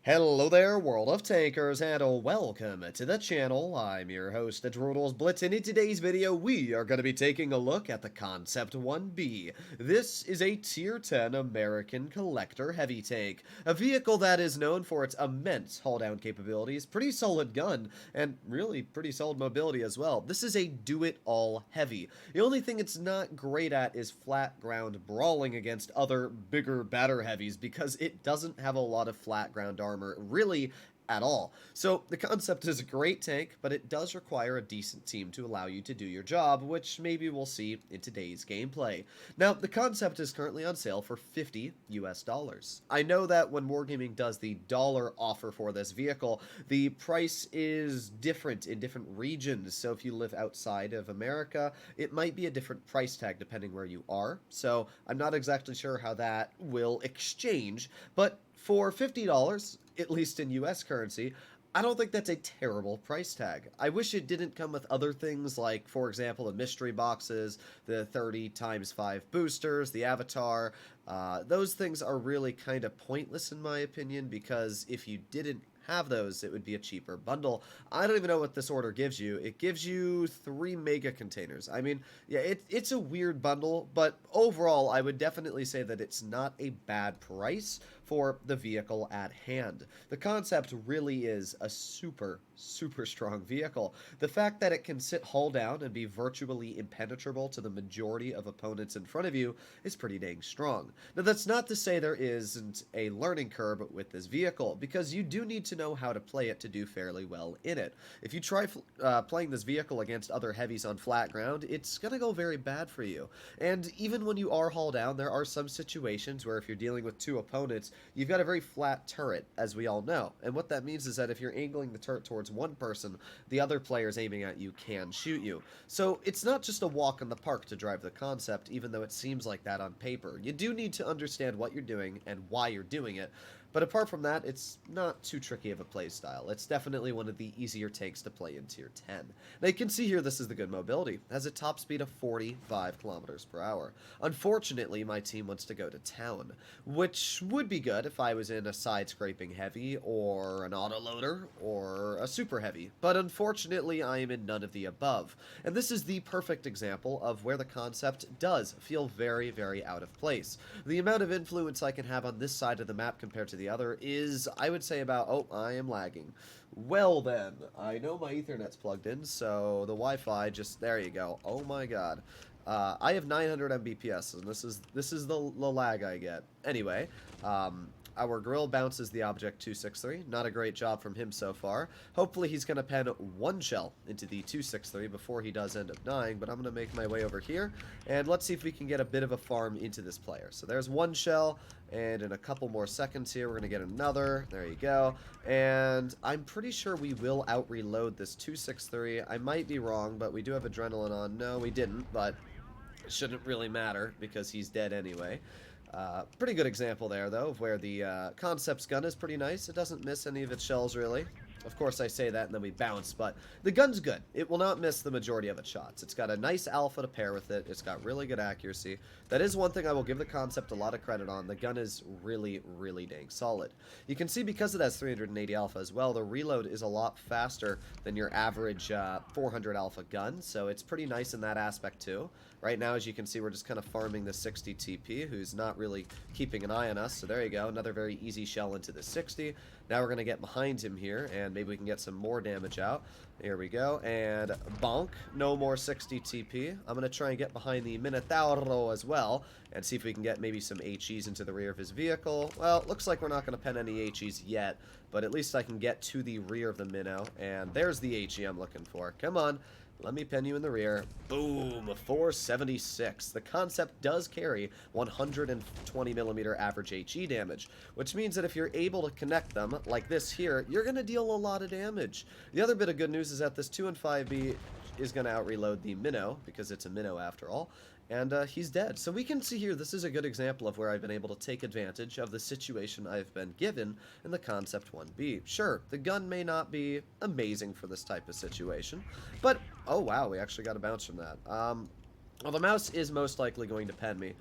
Hello there, World of Tankers, and welcome to the channel. I'm your host, Droodles Blitz, and in today's video, we are going to be taking a look at the Concept 1B. This is a Tier 10 American Collector Heavy Tank, a vehicle that is known for its immense haul-down capabilities, pretty solid gun, and really pretty solid mobility as well. This is a do-it-all heavy. The only thing it's not great at is flat ground brawling against other, bigger, badder heavies, because it doesn't have a lot of flat ground armor really at all. So the Concept is a great tank, but it does require a decent team to allow you to do your job, which maybe we'll see in today's gameplay. Now, the Concept is currently on sale for $50 US. I know that when Wargaming does the dollar offer for this vehicle, the price is different in different regions. So if you live outside of America, it might be a different price tag depending where you are. So I'm not exactly sure how that will exchange, but for $50, at least in US currency, I don't think that's a terrible price tag. I wish it didn't come with other things like, for example, the mystery boxes, the 30 times 5 boosters, the avatar. Those things are really kind of pointless in my opinion, because if you didn't have those, it would be a cheaper bundle. I don't even know what this order gives you. It gives you 3 mega containers. I mean, yeah, it's a weird bundle, but overall, I would definitely say that it's not a bad price for the vehicle at hand. The Concept really is a super strong vehicle. The fact that it can sit hull down and be virtually impenetrable to the majority of opponents in front of you is pretty dang strong. Now, that's not to say there isn't a learning curve with this vehicle, because you do need to know how to play it to do fairly well in it. If you try playing this vehicle against other heavies on flat ground, it's going to go very bad for you. And even when you are hull down, there are some situations where if you're dealing with 2 opponents, you've got a very flat turret, as we all know. And what that means is that if you're angling the turret towards one person, the other players aiming at you can shoot you. So it's not just a walk in the park to drive the Concept, even though it seems like that on paper. You do need to understand what you're doing and why you're doing it. But apart from that, it's not too tricky of a playstyle. It's definitely one of the easier tanks to play in Tier 10. Now you can see here this is the good mobility. It has a top speed of 45 kilometers per hour. Unfortunately, my team wants to go to town, which would be good if I was in a side-scraping heavy, or an autoloader, or a super heavy. But unfortunately, I am in none of the above. And this is the perfect example of where the Concept does feel very out of place. The amount of influence I can have on this side of the map compared to the other is, I would say, about, oh, I am lagging. Well then, I know my Ethernet's plugged in, so the Wi-Fi just, there you go. Oh my god. I have 900 Mbps, and this is the lag I get. Anyway, our grill bounces the object 263. Not a great job from him so far. Hopefully he's going to pen 1 shell into the 263 before he does end up dying, but I'm going to make my way over here, and let's see if we can get a bit of a farm into this player. So there's 1 shell, and in a couple more seconds here, we're going to get another. There you go. And I'm pretty sure we will out-reload this 263. I might be wrong, but we do have adrenaline on. No, we didn't, but it shouldn't really matter because he's dead anyway. Pretty good example there, though, of where the Concept's gun is pretty nice. It doesn't miss any of its shells, really. Of course, I say that and then we bounce, but the gun's good. It will not miss the majority of its shots. It's got a nice alpha to pair with it. It's got really good accuracy. That is one thing I will give the Concept a lot of credit on. The gun is really dang solid. You can see because it has 380 alpha as well, the reload is a lot faster than your average 400 alpha gun, so it's pretty nice in that aspect too. Right now, as you can see, we're just kind of farming the 60 TP, who's not really keeping an eye on us. So there you go, another very easy shell into the 60. Now we're going to get behind him here, and maybe we can get some more damage out. Here we go, and bonk, no more 60 TP. I'm going to try and get behind the Minotauro as well, and see if we can get maybe some HEs into the rear of his vehicle. Well, it looks like we're not going to pen any HEs yet, but at least I can get to the rear of the Minnow, and there's the HE I'm looking for. Come on. Let me pin you in the rear. Boom, 476. The Concept does carry 120mm average HE damage, which means that if you're able to connect them, like this here, you're going to deal a lot of damage. The other bit of good news is that this 2 and 5B is going to out-reload the Minnow, because it's a Minnow after all, and he's dead. So we can see here, this is a good example of where I've been able to take advantage of the situation I've been given in the Concept 1B. Sure, the gun may not be amazing for this type of situation, but, oh wow, we actually got a bounce from that. Well, the mouse is most likely going to pen me.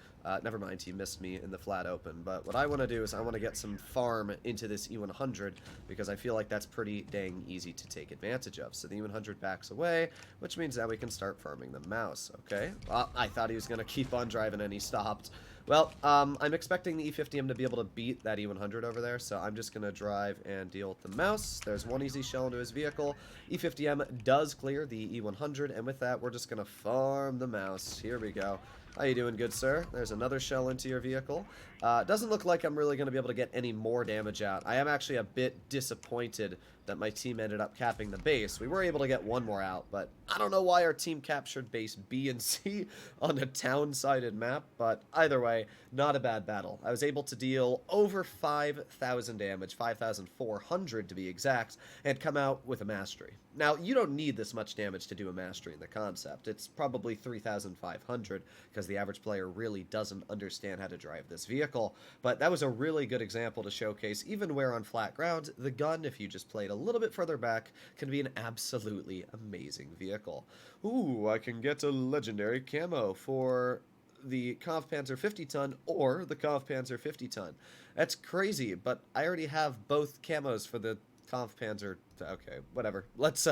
Never mind, he missed me in the flat open. But what I want to do is I want to get some farm into this E100 because I feel like that's pretty dang easy to take advantage of. So the E100 backs away, which means now we can start farming the mouse. Okay, well, I thought he was going to keep on driving and he stopped. Well, I'm expecting the E50M to be able to beat that E100 over there, so I'm just going to drive and deal with the mouse. There's one easy shell into his vehicle. E50M does clear the E100, and with that, we're just going to farm the mouse. Here we go. How you doing, good sir? There's another shell into your vehicle. Doesn't look like I'm really going to be able to get any more damage out. I am actually a bit disappointed that my team ended up capping the base. We were able to get one more out, but I don't know why our team captured base B and C on a town-sided map, but either way, not a bad battle. I was able to deal over 5,000 damage, 5,400 to be exact, and come out with a mastery. Now, you don't need this much damage to do a mastery in the concept. It's probably 3,500, because the average player really doesn't understand how to drive this vehicle, but that was a really good example to showcase even where on flat ground, the gun, if you just played a little bit further back, can be an absolutely amazing vehicle. Ooh, I can get a legendary camo for the Kampfpanzer 50-ton or the Kampfpanzer 50-ton. That's crazy, but I already have both camos for the Kampfpanzer. Okay, whatever. Let's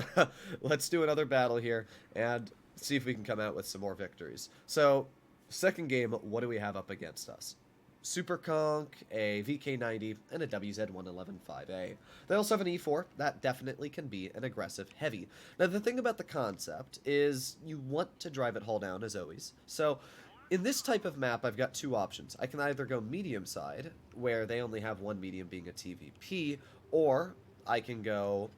do another battle here and see if we can come out with some more victories. So, second game, what do we have up against us? Super Conk, a VK90, and a WZ-111-5A. They also have an E4. That definitely can be an aggressive heavy. Now, the thing about the concept is you want to drive it hull down, as always. So, in this type of map, I've got two options. I can either go medium side, where they only have one medium being a TVP, or I can go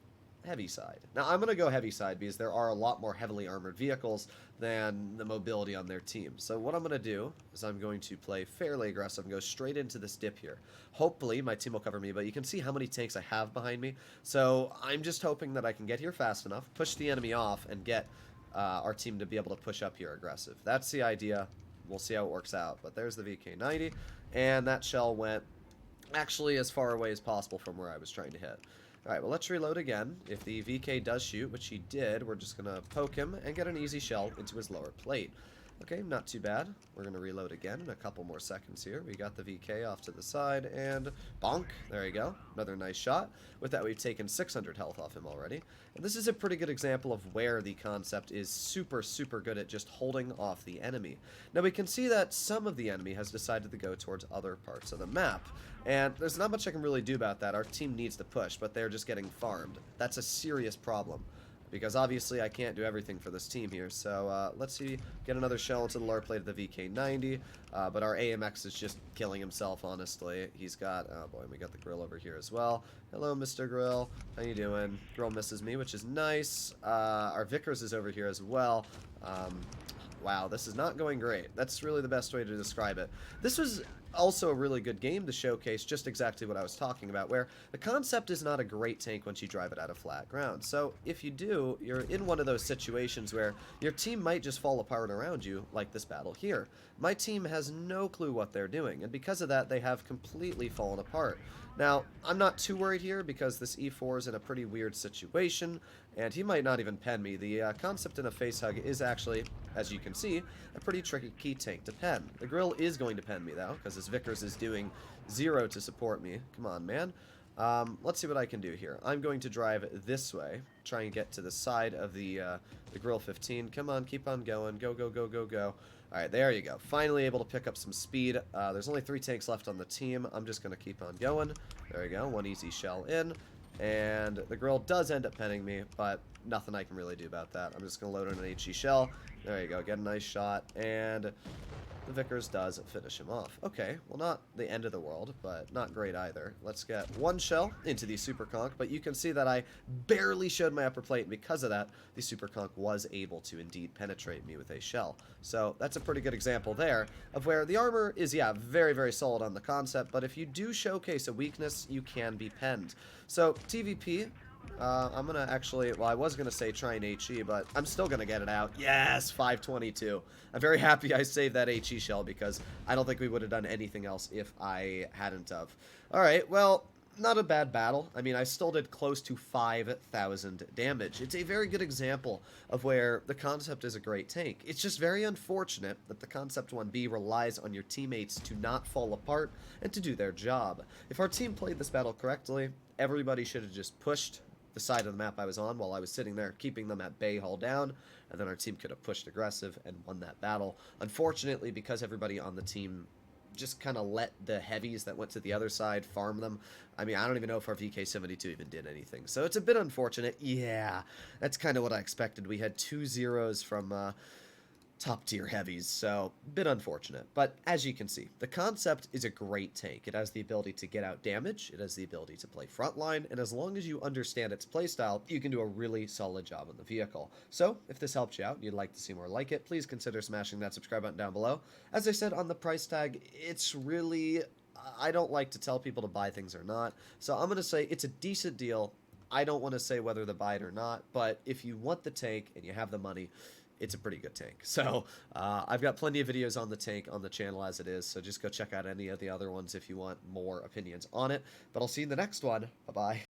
heavy side. Now, I'm going to go heavy side because there are a lot more heavily armored vehicles than the mobility on their team. So what I'm going to do is I'm going to play fairly aggressive and go straight into this dip here. Hopefully, my team will cover me, but you can see how many tanks I have behind me. So I'm just hoping that I can get here fast enough, push the enemy off, and get our team to be able to push up here aggressive. That's the idea. We'll see how it works out. But there's the VK90, and that shell went actually as far away as possible from where I was trying to hit. Alright, well, let's reload again. If the VK does shoot, which he did, we're just going to poke him and get an easy shell into his lower plate. Okay, not too bad. We're going to reload again in a couple more seconds here. We got the VK off to the side, and bonk. There you go. Another nice shot. With that, we've taken 600 health off him already. And this is a pretty good example of where the concept is super, super good at just holding off the enemy. Now, we can see that some of the enemy has decided to go towards other parts of the map. And there's not much I can really do about that. Our team needs to push, but they're just getting farmed. That's a serious problem, because obviously I can't do everything for this team here. So let's see, get another shell into the lower plate of the VK90, but our AMX is just killing himself, honestly. He's got, oh boy, we got the grill over here as well. Hello, Mr. Grill. How you doing? Grill misses me, which is nice. Our Vickers is over here as well. Wow, this is not going great. That's really the best way to describe it. This was also a really good game to showcase just exactly what I was talking about, where the concept is not a great tank once you drive it out of flat ground. So if you do, you're in one of those situations where your team might just fall apart around you, like this battle here. My team has no clue what they're doing, and because of that, they have completely fallen apart. Now, I'm not too worried here because this E4 is in a pretty weird situation, and he might not even pen me. The concept in a face hug is actually, as you can see, a pretty tricky key tank to pen. The grill is going to pen me, though, because his Vickers is doing 0 to support me. Come on, man. Let's see what I can do here. I'm going to drive this way, try and get to the side of the grill 15. Come on, keep on going. Go, go, go, go, go. Alright, there you go. Finally able to pick up some speed. There's only 3 tanks left on the team. I'm just going to keep on going. There we go. One easy shell in. And the grill does end up penning me, but nothing I can really do about that. I'm just going to load in an HE shell. There you go. Get a nice shot. And the Vickers does finish him off. Okay, well, not the end of the world, but not great either. Let's get one shell into the Super Conk, but you can see that I barely showed my upper plate, and because of that, the Super Conk was able to indeed penetrate me with a shell. So that's a pretty good example there of where the armor is, yeah, very, very solid on the concept, but if you do showcase a weakness, you can be penned. So TVP, I'm going to actually, well, I was going to say try an HE, but I'm still going to get it out. Yes, 522. I'm very happy I saved that HE shell because I don't think we would have done anything else if I hadn't of. All right, well, not a bad battle. I mean, I still did close to 5,000 damage. It's a very good example of where the concept is a great tank. It's just very unfortunate that the concept 1B relies on your teammates to not fall apart and to do their job. If our team played this battle correctly, everybody should have just pushed the side of the map I was on while I was sitting there, keeping them at bay, hull down, and then our team could have pushed aggressive and won that battle. Unfortunately, because everybody on the team just kind of let the heavies that went to the other side farm them. I mean, I don't even know if our VK-72 even did anything. So it's a bit unfortunate. Yeah, that's kind of what I expected. We had 2 zeros from top tier heavies, so a bit unfortunate. But as you can see, the concept is a great tank. It has the ability to get out damage, it has the ability to play frontline, and as long as you understand its playstyle, you can do a really solid job on the vehicle. So if this helped you out and you'd like to see more like it, please consider smashing that subscribe button down below. As I said on the price tag, it's really, I don't like to tell people to buy things or not, so I'm going to say it's a decent deal. I don't want to say whether to buy it or not, but if you want the tank and you have the money, it's a pretty good tank. So I've got plenty of videos on the tank on the channel as it is, so just go check out any of the other ones if you want more opinions on it. But I'll see you in the next one. Bye-bye.